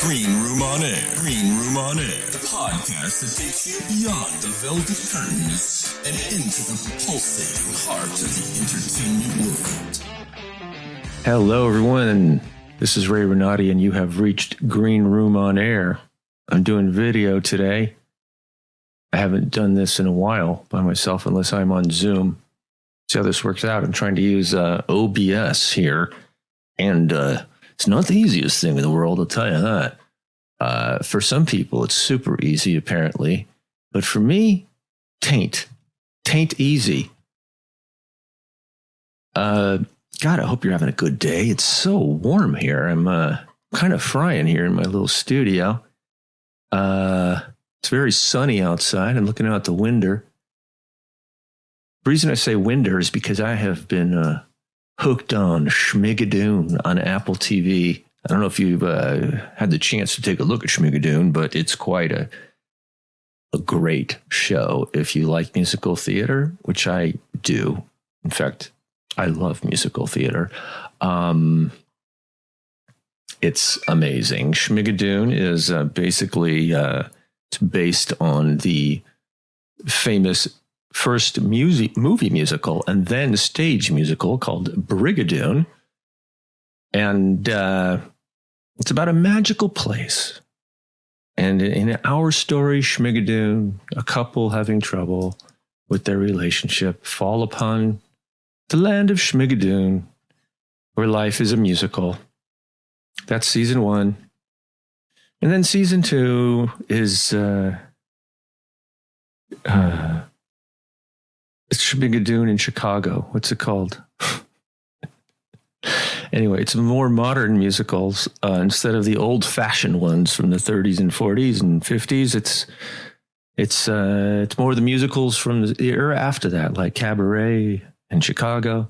Green Room on Air. Green Room on Air. The podcast that takes you beyond the velvet curtains and into the pulsating heart of the entertainment world. Hello, everyone. This is Ray Renati, and you have reached Green Room on Air. I'm doing video today. I haven't done this in a while by myself unless I'm on Zoom. See how this works out. I'm trying to use OBS here, and it's not the easiest thing in the world, I'll tell you that. For some people, it's super easy, apparently. But for me, tain't easy. God, I hope you're having a good day. It's so warm here. I'm kind of frying here in my little studio. It's very sunny outside. I'm looking out the window. The reason I say window is because I have been hooked on Schmigadoon on Apple TV. I don't know if you've had the chance to take a look at Schmigadoon, but it's quite a great show if you like musical theater, which I do. In fact, I love musical theater. It's amazing. Schmigadoon is basically it's based on the famous first movie musical and then stage musical called Brigadoon. And it's about a magical place. And in our story, Schmigadoon, a couple having trouble with their relationship, fall upon the land of Schmigadoon, where life is a musical. That's season 1. And then season 2 is it's Schmigadoon in Chicago. What's it called? Anyway, it's more modern musicals instead of the old-fashioned ones from the 30s and 40s and 50s. It's more the musicals from the era after that, like Cabaret in Chicago,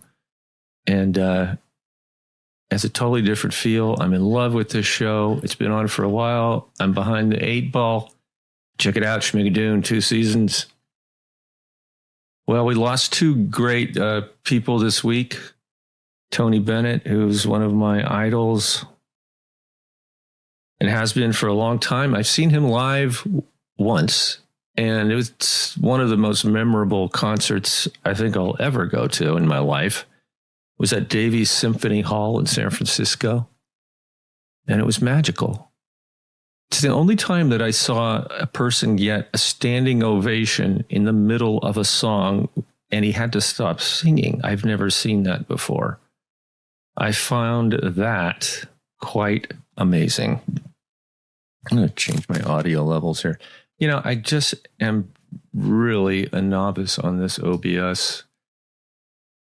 and has a totally different feel. I'm in love with this show. It's been on for a while. I'm behind the 8 ball. Check it out, Schmigadoon, 2 seasons. Well, we lost 2 great people this week. Tony Bennett, who's one of my idols and has been for a long time. I've seen him live once, and it was one of the most memorable concerts I think I'll ever go to in my life. It was at Davies Symphony Hall in San Francisco, and it was magical. It's the only time that I saw a person get a standing ovation in the middle of a song, and he had to stop singing. I've never seen that before. I found that quite amazing. I'm going to change my audio levels here. You know, I just am really a novice on this OBS.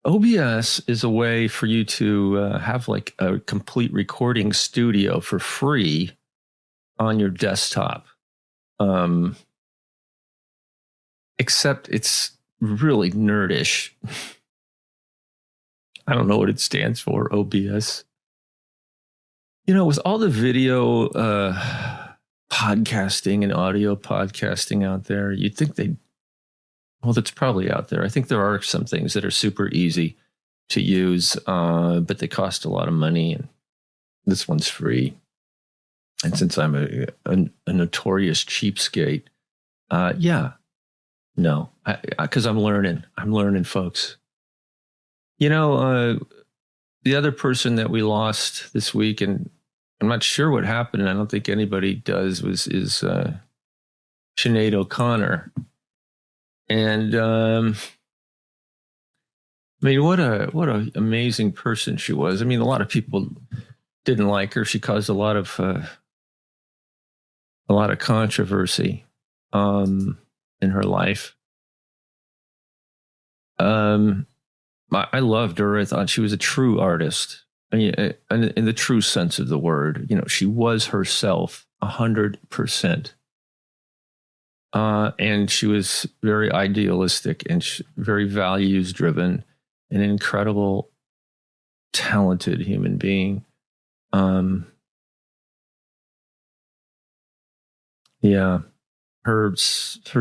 OBS is a way for you to have like a complete recording studio for free on your desktop. Except it's really nerdish. I don't know what it stands for, OBS. You know, with all the video podcasting and audio podcasting out there, you'd think that's probably out there. I think there are some things that are super easy to use, but they cost a lot of money, and this one's free. And since I'm a notorious cheapskate, because I'm learning, folks. You know, the other person that we lost this week, and I'm not sure what happened, and I don't think anybody does, is Sinaed O'Connor. And I mean, what a amazing person she was. I mean, a lot of people didn't like her. She caused a lot of controversy in her life. I loved her. I thought she was a true artist, and in the true sense of the word. You know, she was herself 100%. And she was very idealistic and very values driven, an incredible, talented human being. Her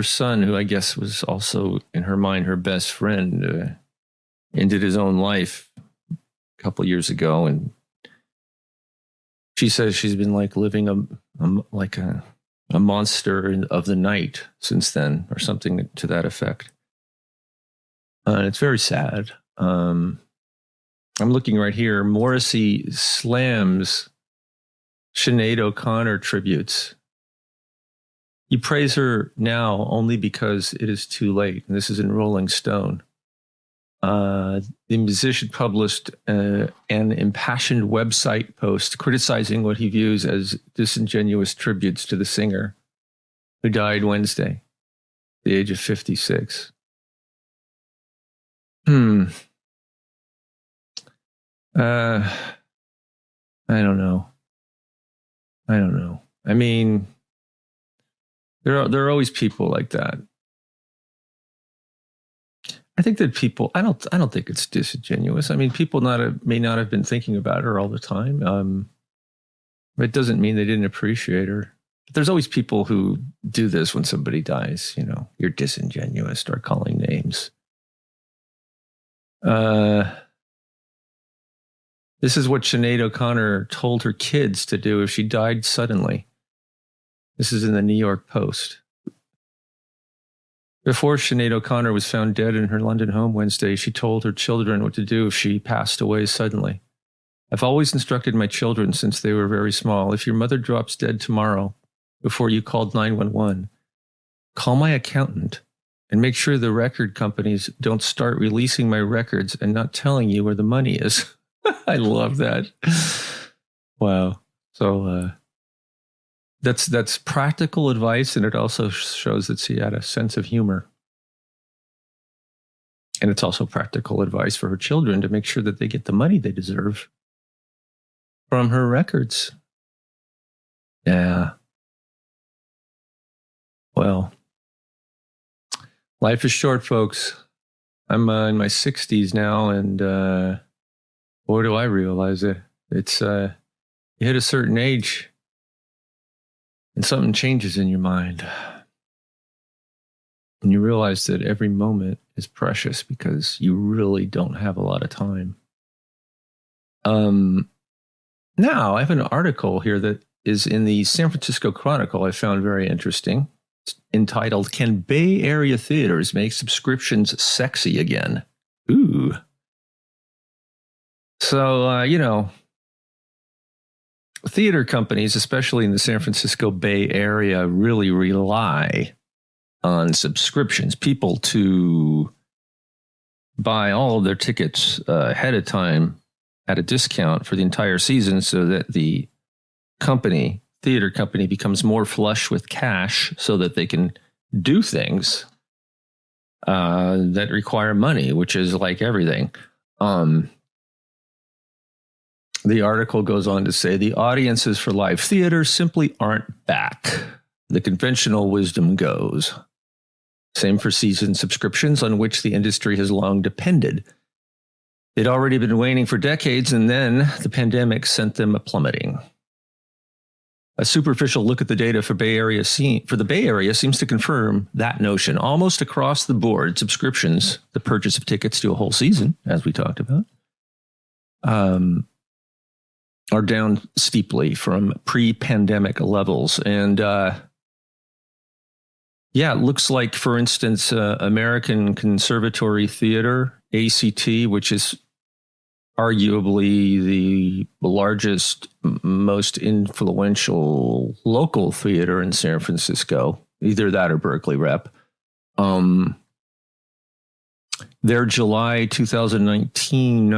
son, who I guess was also in her mind her best friend, ended his own life a couple years ago, and she says she's been like living a like a monster of the night since then, or something to that effect. And it's very sad. I'm looking right here. Morrissey slams Sinaed O'Connor tributes. You praise her now only because it is too late. And this is in Rolling Stone. The musician published an impassioned website post criticizing what he views as disingenuous tributes to the singer who died Wednesday, at the age of 56. I don't know. I mean, there are always people like that. I think that people, I don't think it's disingenuous. I mean, people may not have been thinking about her all the time. It doesn't mean they didn't appreciate her. But there's always people who do this when somebody dies. You know, you're disingenuous, start calling names. This is what Sinaed O'Connor told her kids to do if she died suddenly. This is in the New York Post. Before Sinaed O'Connor was found dead in her London home Wednesday, she told her children what to do if she passed away suddenly. I've always instructed my children since they were very small. If your mother drops dead tomorrow, before you called 911, call my accountant and make sure the record companies don't start releasing my records and not telling you where the money is. I love that. Wow. So that's practical advice, and it also shows that she had a sense of humor. And it's also practical advice for her children to make sure that they get the money they deserve from her records. Yeah. Well, life is short, folks. I'm in my 60s now, and boy, do I realize it. It's you hit a certain age, and something changes in your mind. And you realize that every moment is precious because you really don't have a lot of time. Now, I have an article here that is in the San Francisco Chronicle I found very interesting. It's entitled, "Can Bay Area Theaters Make Subscriptions Sexy Again?" Ooh. So, theater companies, especially in the San Francisco Bay Area, really rely on subscriptions. People to buy all of their tickets ahead of time at a discount for the entire season so that the theater company, becomes more flush with cash so that they can do things that require money, which is like everything. The article goes on to say the audiences for live theater simply aren't back. The conventional wisdom goes. Same for season subscriptions, on which the industry has long depended. They'd already been waning for decades, and then the pandemic sent them plummeting. A superficial look at the data for the Bay Area seems to confirm that notion. Almost across the board, subscriptions, the purchase of tickets to a whole season, as we talked about, are down steeply from pre-pandemic levels. And it looks like, for instance, American Conservatory Theater, ACT, which is arguably the largest, most influential local theater in San Francisco, either that or Berkeley Rep. Their July 2019,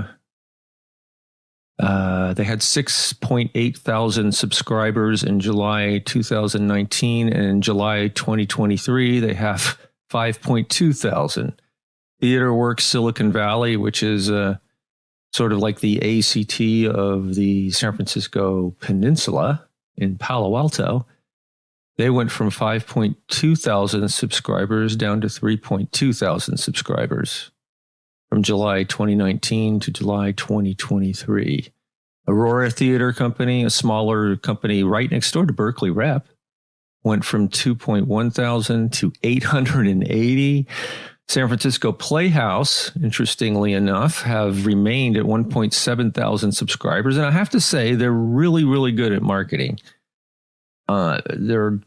they had 6.8 thousand subscribers in July 2019, and in July 2023, they have 5.2 thousand. TheaterWorks Silicon Valley, which is sort of like the ACT of the San Francisco Peninsula in Palo Alto, they went from 5.2 thousand subscribers down to 3.2 thousand subscribers from July 2019 to July 2023. Aurora Theater Company, a smaller company right next door to Berkeley Rep, went from 2.1 thousand to 880. San Francisco Playhouse, interestingly enough, have remained at 1.7 thousand subscribers. And I have to say, they're really, really good at marketing. they're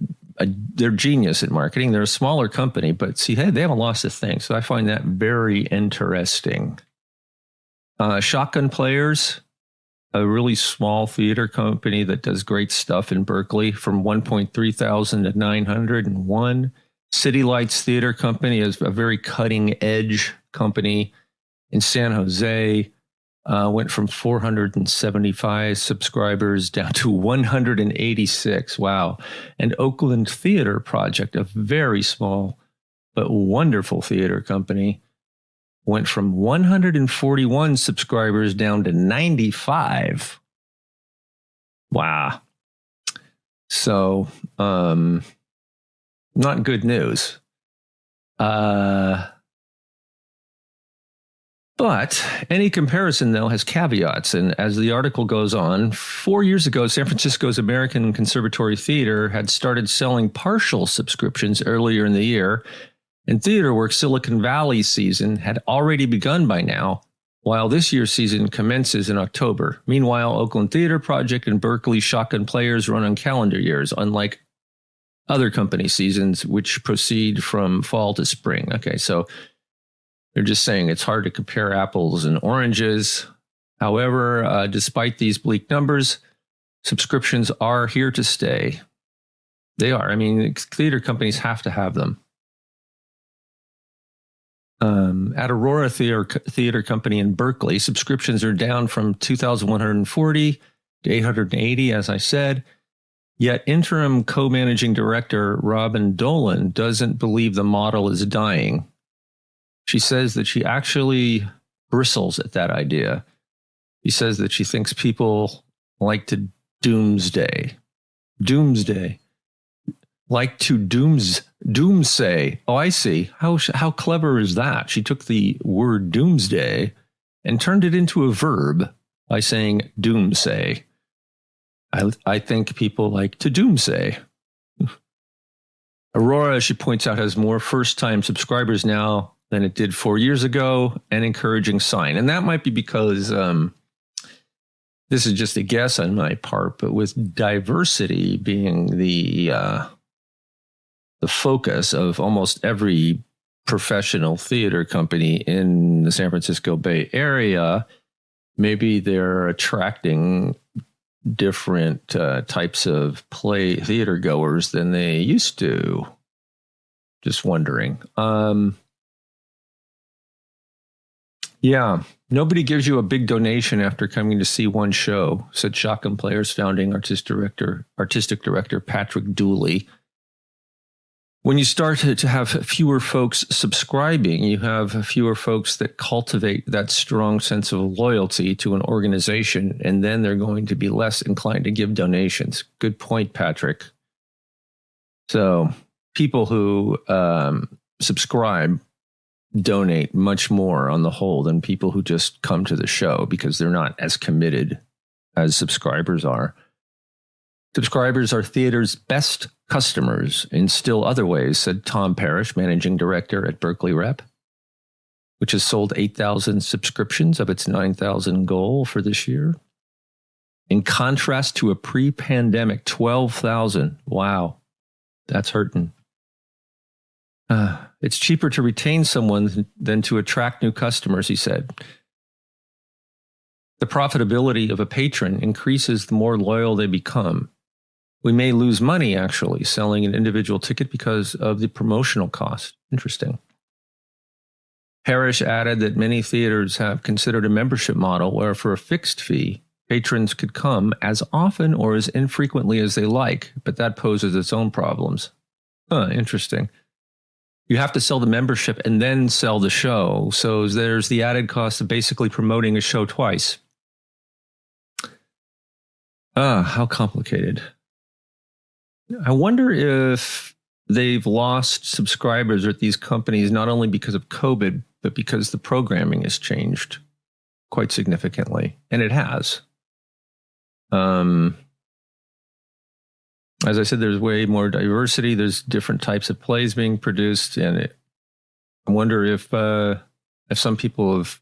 genius at marketing. They're a smaller company, but see, hey, they haven't lost a thing. So I find that very interesting. Shotgun Players, a really small theater company that does great stuff in Berkeley, from 1.3 thousand to 901. City Lights Theater Company is a very cutting edge company in San Jose. Went from 475 subscribers down to 186. Wow. And Oakland Theater Project, a very small but wonderful theater company, went from 141 subscribers down to 95. Wow. So, not good news. But any comparison, though, has caveats. And as the article goes on, 4 years ago, San Francisco's American Conservatory Theater had started selling partial subscriptions earlier in the year. And TheaterWorks' Silicon Valley season had already begun by now, while this year's season commences in October. Meanwhile, Oakland Theater Project and Berkeley Shotgun Players run on calendar years, unlike other company seasons, which proceed from fall to spring. Okay, so they're just saying it's hard to compare apples and oranges. However, despite these bleak numbers, subscriptions are here to stay. They are. I mean, theater companies have to have them. At Aurora Theater Company in Berkeley, subscriptions are down from 2,140 to 880, as I said. Yet interim co-managing director Robin Dolan doesn't believe the model is dying. She says that she actually bristles at that idea. She says that she thinks people like to doomsday. Like to doomsay. Oh, I see. How clever is that? She took the word doomsday and turned it into a verb by saying doomsay. I think people like to doomsay. Aurora, she points out, has more first-time subscribers now than it did 4 years ago, an encouraging sign. And that might be because this is just a guess on my part, but with diversity being the focus of almost every professional theater company in the San Francisco Bay Area, maybe they're attracting different types of theater goers than they used to. Just wondering. Yeah, nobody gives you a big donation after coming to see one show, said Shotgun Players founding artistic director Patrick Dooley. When you start to have fewer folks subscribing, you have fewer folks that cultivate that strong sense of loyalty to an organization, and then they're going to be less inclined to give donations. Good point, Patrick. So people who subscribe donate much more on the whole than people who just come to the show because they're not as committed as subscribers are. Subscribers are theater's best customers in still other ways, said Tom Parrish, managing director at Berkeley Rep, which has sold 8,000 subscriptions of its 9,000 goal for this year. In contrast to a pre-pandemic 12,000. Wow, that's hurting. It's cheaper to retain someone than to attract new customers, he said. The profitability of a patron increases the more loyal they become. We may lose money, actually, selling an individual ticket because of the promotional cost. Interesting. Parrish added that many theaters have considered a membership model where, for a fixed fee, patrons could come as often or as infrequently as they like, but that poses its own problems. Interesting. You have to sell the membership and then sell the show, so there's the added cost of basically promoting a show twice. How complicated. I wonder if they've lost subscribers at these companies not only because of COVID, but because the programming has changed quite significantly. And it has. As I said, there's way more diversity. There's different types of plays being produced. And I wonder if some people have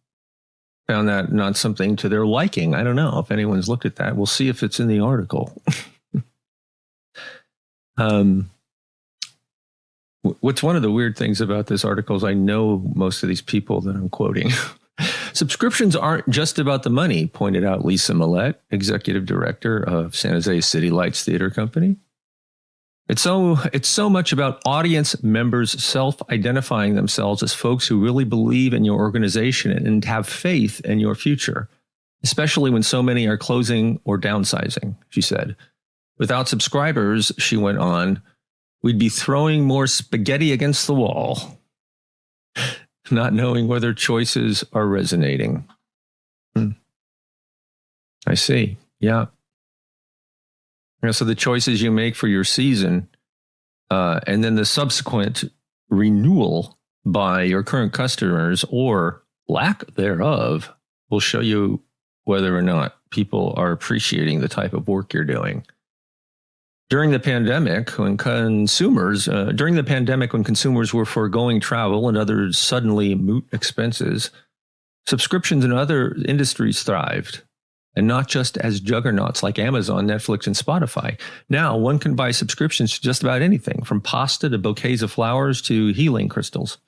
found that not something to their liking. I don't know if anyone's looked at that. We'll see if it's in the article. What's one of the weird things about this article is I know most of these people that I'm quoting. Subscriptions aren't just about the money, pointed out Lisa Millette, executive director of San Jose City Lights Theater Company. It's so much about audience members self-identifying themselves as folks who really believe in your organization and have faith in your future, especially when so many are closing or downsizing, she said. Without subscribers, she went on, we'd be throwing more spaghetti against the wall, not knowing whether choices are resonating. I see. Yeah. So the choices you make for your season, and then the subsequent renewal by your current customers or lack thereof will show you whether or not people are appreciating the type of work you're doing. During the pandemic, when consumers were foregoing travel and other suddenly moot expenses, subscriptions in other industries thrived, and not just as juggernauts like Amazon, Netflix, and Spotify. Now, one can buy subscriptions to just about anything, from pasta to bouquets of flowers to healing crystals.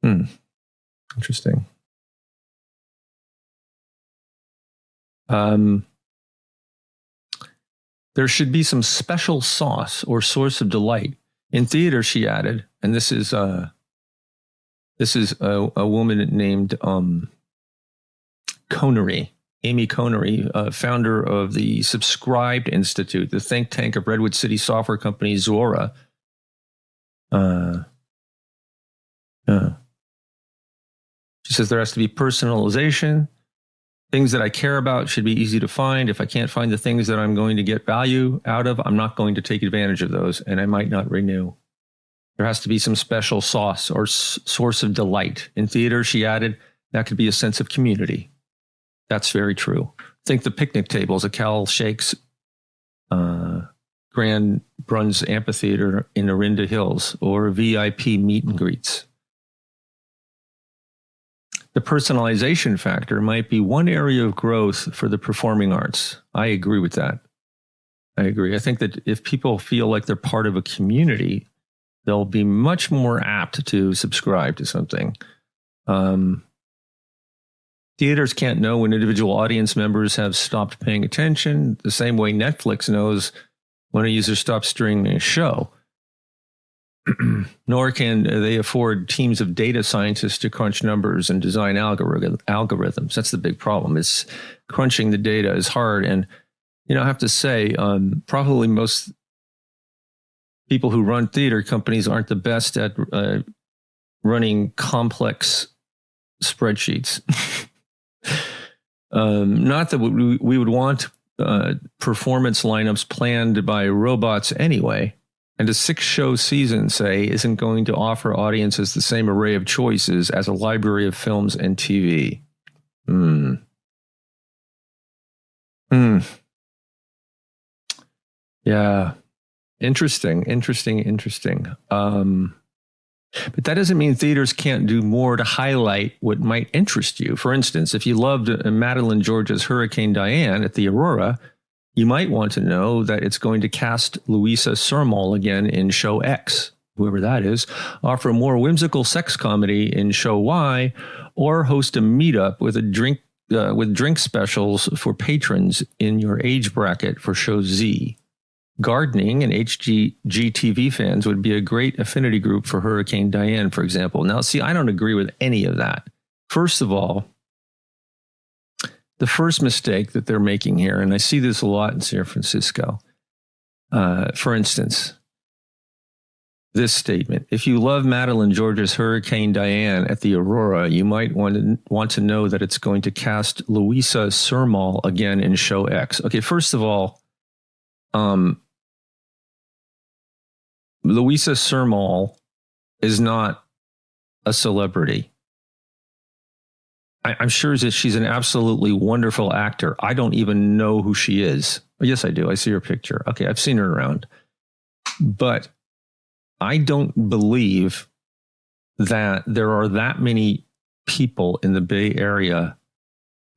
Interesting. There should be some special sauce or source of delight. In theater, she added, and this is a woman named Connery, Amy Connery, founder of the Subscribed Institute, the think tank of Redwood City software company Zuora. She says there has to be personalization. Things that I care about should be easy to find. If I can't find the things that I'm going to get value out of, I'm not going to take advantage of those, and I might not renew. There has to be some special sauce or source of delight. In theater, she added, that could be a sense of community. That's very true. Think the picnic tables at Cal Shake's Grand Bruns Amphitheater in Orinda Hills, or VIP meet and greets. The personalization factor might be one area of growth for the performing arts. I agree with that. I agree. I think that if people feel like they're part of a community, they'll be much more apt to subscribe to something. Theaters can't know when individual audience members have stopped paying attention, the same way Netflix knows when a user stops streaming a show. Nor can they afford teams of data scientists to crunch numbers and design algorithms. That's the big problem. It's crunching the data is hard. And, I have to say, probably most people who run theater companies aren't the best at running complex spreadsheets. Not that we would want performance lineups planned by robots anyway. And a 6-show season, say, isn't going to offer audiences the same array of choices as a library of films and TV. Yeah. Interesting. But that doesn't mean theaters can't do more to highlight what might interest you. For instance, if you loved Madeline George's Hurricane Diane at the Aurora, you might want to know that it's going to cast Louisa Sermall again in Show X, whoever that is, offer a more whimsical sex comedy in Show Y, or host a meetup with drink specials for patrons in your age bracket for Show Z. Gardening and HGTV fans would be a great affinity group for Hurricane Diane, for example. Now, see, I don't agree with any of that. First of all, the first mistake that they're making here, and I see this a lot in San Francisco, for instance, this statement: if you love Madeline George's Hurricane Diane at the Aurora, you might want to know that it's going to cast Louisa Sermall again in Show X. Okay, first of all, Louisa Sermall is not a celebrity. I'm sure that she's an absolutely wonderful actor. I don't even know who she is. Yes, I do. I see her picture. Okay, I've seen her around. But I don't believe that there are that many people in the Bay Area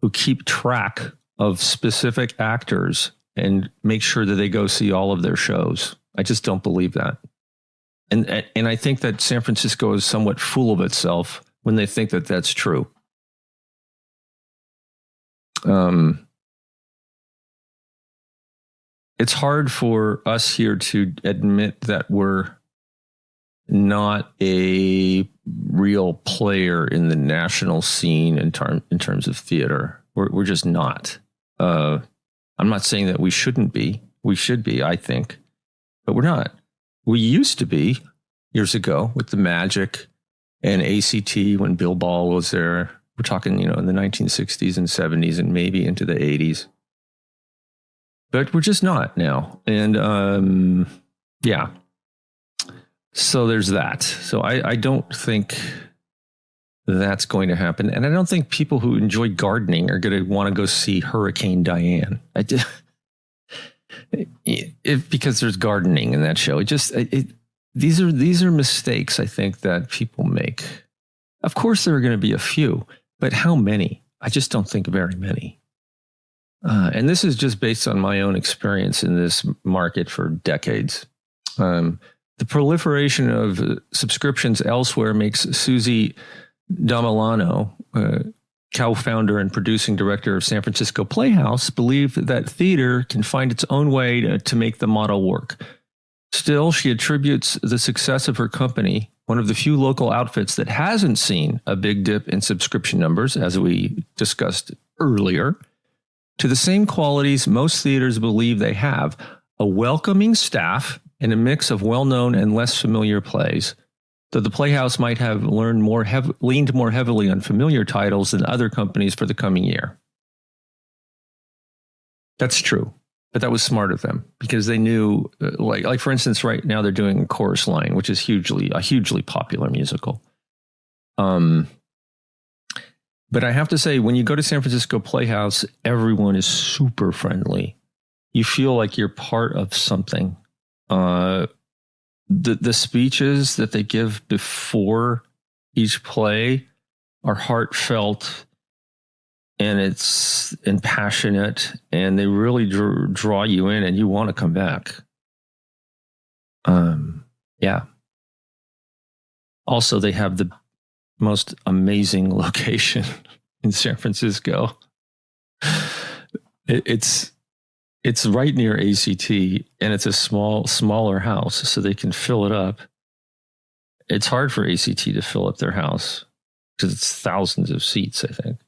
who keep track of specific actors and make sure that they go see all of their shows. I just don't believe that. And I think that San Francisco is somewhat full of itself when they think that that's true. It's hard for us here to admit that we're not a real player in the national scene in terms of theater. We're just not. I'm not saying that we shouldn't be. We should be, I think, but we're not. We used to be years ago with the Magic and ACT when Bill Ball was there. We're talking, in the 1960s and 70s and maybe into the 80s. But we're just not now. And yeah. So there's that. So I don't think that's going to happen. And I don't think people who enjoy gardening are going to want to go see Hurricane Diane. Because there's gardening in that show. These are mistakes, I think, that people make. Of course, there are going to be a few, but how many? I just don't think very many. And this is just based on my own experience in this market for decades. The proliferation of subscriptions elsewhere makes Susie Damilano, co-founder and producing director of San Francisco Playhouse, believe that theater can find its own way to make the model work. Still, she attributes the success of her company, one of the few local outfits that hasn't seen a big dip in subscription numbers, as we discussed earlier, to the same qualities most theaters believe they have: a welcoming staff and a mix of well-known and less familiar plays. Though the Playhouse might have leaned more heavily on familiar titles than other companies for the coming year. That's true, but that was smart of them because they knew, like for instance, right now they're doing Chorus Line, which is a hugely popular musical. But I have to say, when you go to San Francisco Playhouse, everyone is super friendly. You feel like you're part of something. The speeches that they give before each play are heartfelt and passionate, and they really draw you in, and you want to come back. Yeah. Also, they have the most amazing location in San Francisco. It's right near ACT, and it's a smaller house, so they can fill it up. It's hard for ACT to fill up their house because it's thousands of seats, I think.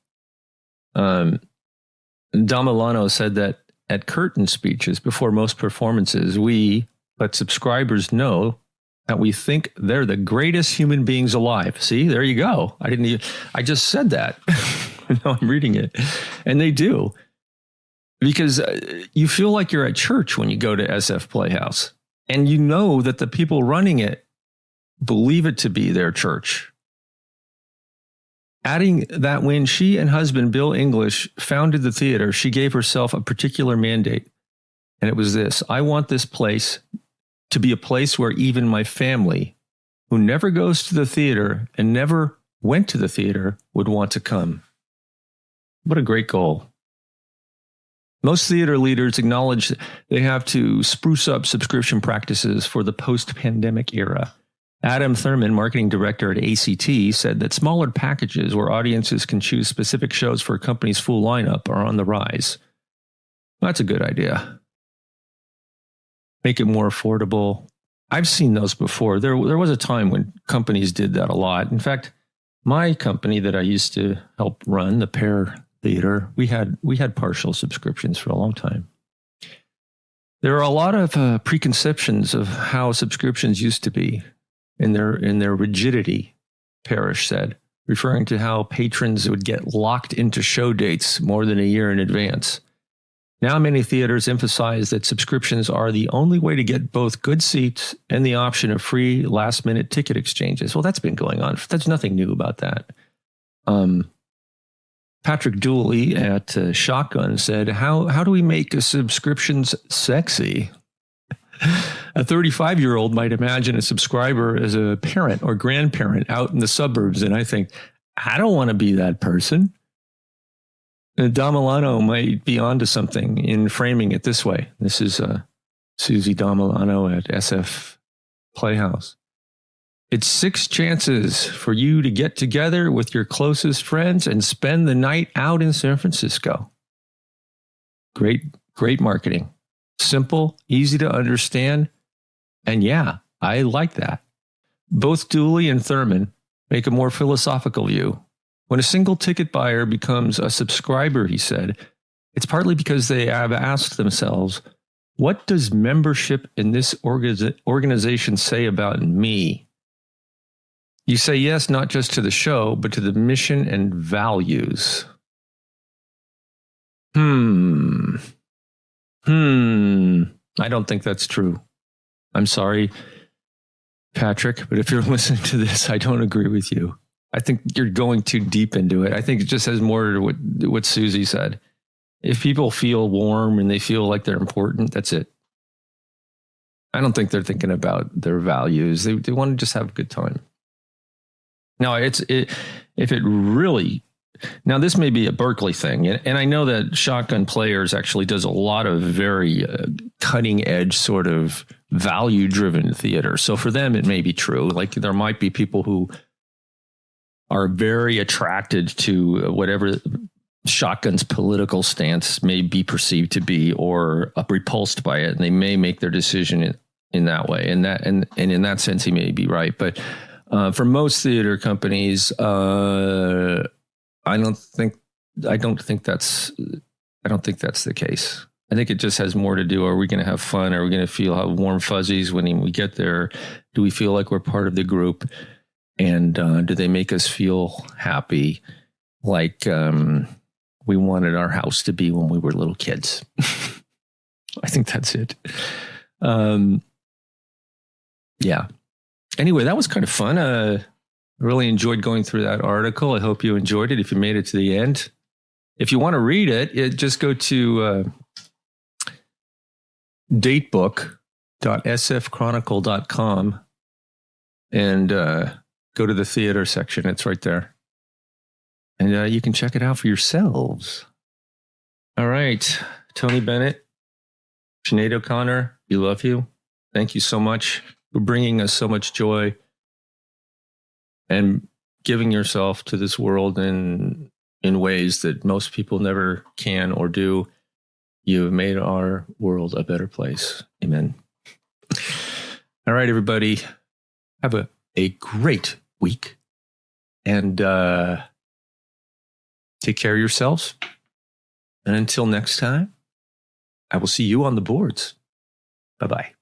Damilano said that at curtain speeches before most performances, but subscribers know that we think they're the greatest human beings alive. See, there you go. I just said that. Now I'm reading it. And they do. Because you feel like you're at church when you go to SF Playhouse. And you know that the people running it believe it to be their church. Adding that when she and husband Bill English founded the theater, she gave herself a particular mandate. And it was this: I want this place to be a place where even my family, who never goes to the theater and never went to the theater, would want to come. What a great goal. Most theater leaders acknowledge they have to spruce up subscription practices for the post-pandemic era. Adam Thurman, marketing director at ACT, said that smaller packages where audiences can choose specific shows for a company's full lineup are on the rise. That's a good idea. Make it more affordable. I've seen those before. There was a time when companies did that a lot. In fact, my company that I used to help run, the Pear Theater, we had partial subscriptions for a long time. There are a lot of preconceptions of how subscriptions used to be in their rigidity, Parrish said, referring to how patrons would get locked into show dates more than a year in advance. Now many theaters emphasize that subscriptions are the only way to get both good seats and the option of free last-minute ticket exchanges. Well, that's been going on. There's nothing new about that. Patrick Dooley at Shotgun said, how do we make subscriptions sexy? A 35-year-old might imagine a subscriber as a parent or grandparent out in the suburbs, and I think, I don't want to be that person. Damilano might be onto something in framing it this way. This is Susie Damilano at SF Playhouse. It's 6 chances for you to get together with your closest friends and spend the night out in San Francisco. Great marketing. Simple, easy to understand. And yeah, I like that. Both Dooley and Thurman make a more philosophical view. When a single ticket buyer becomes a subscriber, he said, it's partly because they have asked themselves, what does membership in this organization say about me? You say yes, not just to the show, but to the mission and values. I don't think that's true. I'm sorry, Patrick, but if you're listening to this, I don't agree with you. I think you're going too deep into it. I think it just has more to what Susie said. If people feel warm and they feel like they're important, that's it. I don't think they're thinking about their values. They want to just have a good time. Now, if it really... Now, this may be a Berkeley thing, and I know that Shotgun Players actually does a lot of very cutting-edge sort of value-driven theater. So for them, it may be true. Like there might be people who are very attracted to whatever Shotgun's political stance may be perceived to be, or repulsed by it, and they may make their decision in that way. And in that sense, he may be right. But for most theater companies, I don't think that's the case. I think it just has more to do. Are we going to have fun? Are we going to have warm fuzzies when we get there? Do we feel like we're part of the group? And do they make us feel happy, like we wanted our house to be when we were little kids? I think that's it. Yeah. Anyway, that was kind of fun. I really enjoyed going through that article. I hope you enjoyed it if you made it to the end. If you want to read it, just go to datebook.sfchronicle.com and go to the theater section. It's right there. And you can check it out for yourselves. All right. Tony Bennett, Sinaed O'Connor, we love you. Thank you so much for bringing us so much joy and giving yourself to this world in ways that most people never can or do. You have made our world a better place. Amen. All right, everybody. Have a great week. And take care of yourselves. And until next time, I will see you on the boards. Bye-bye.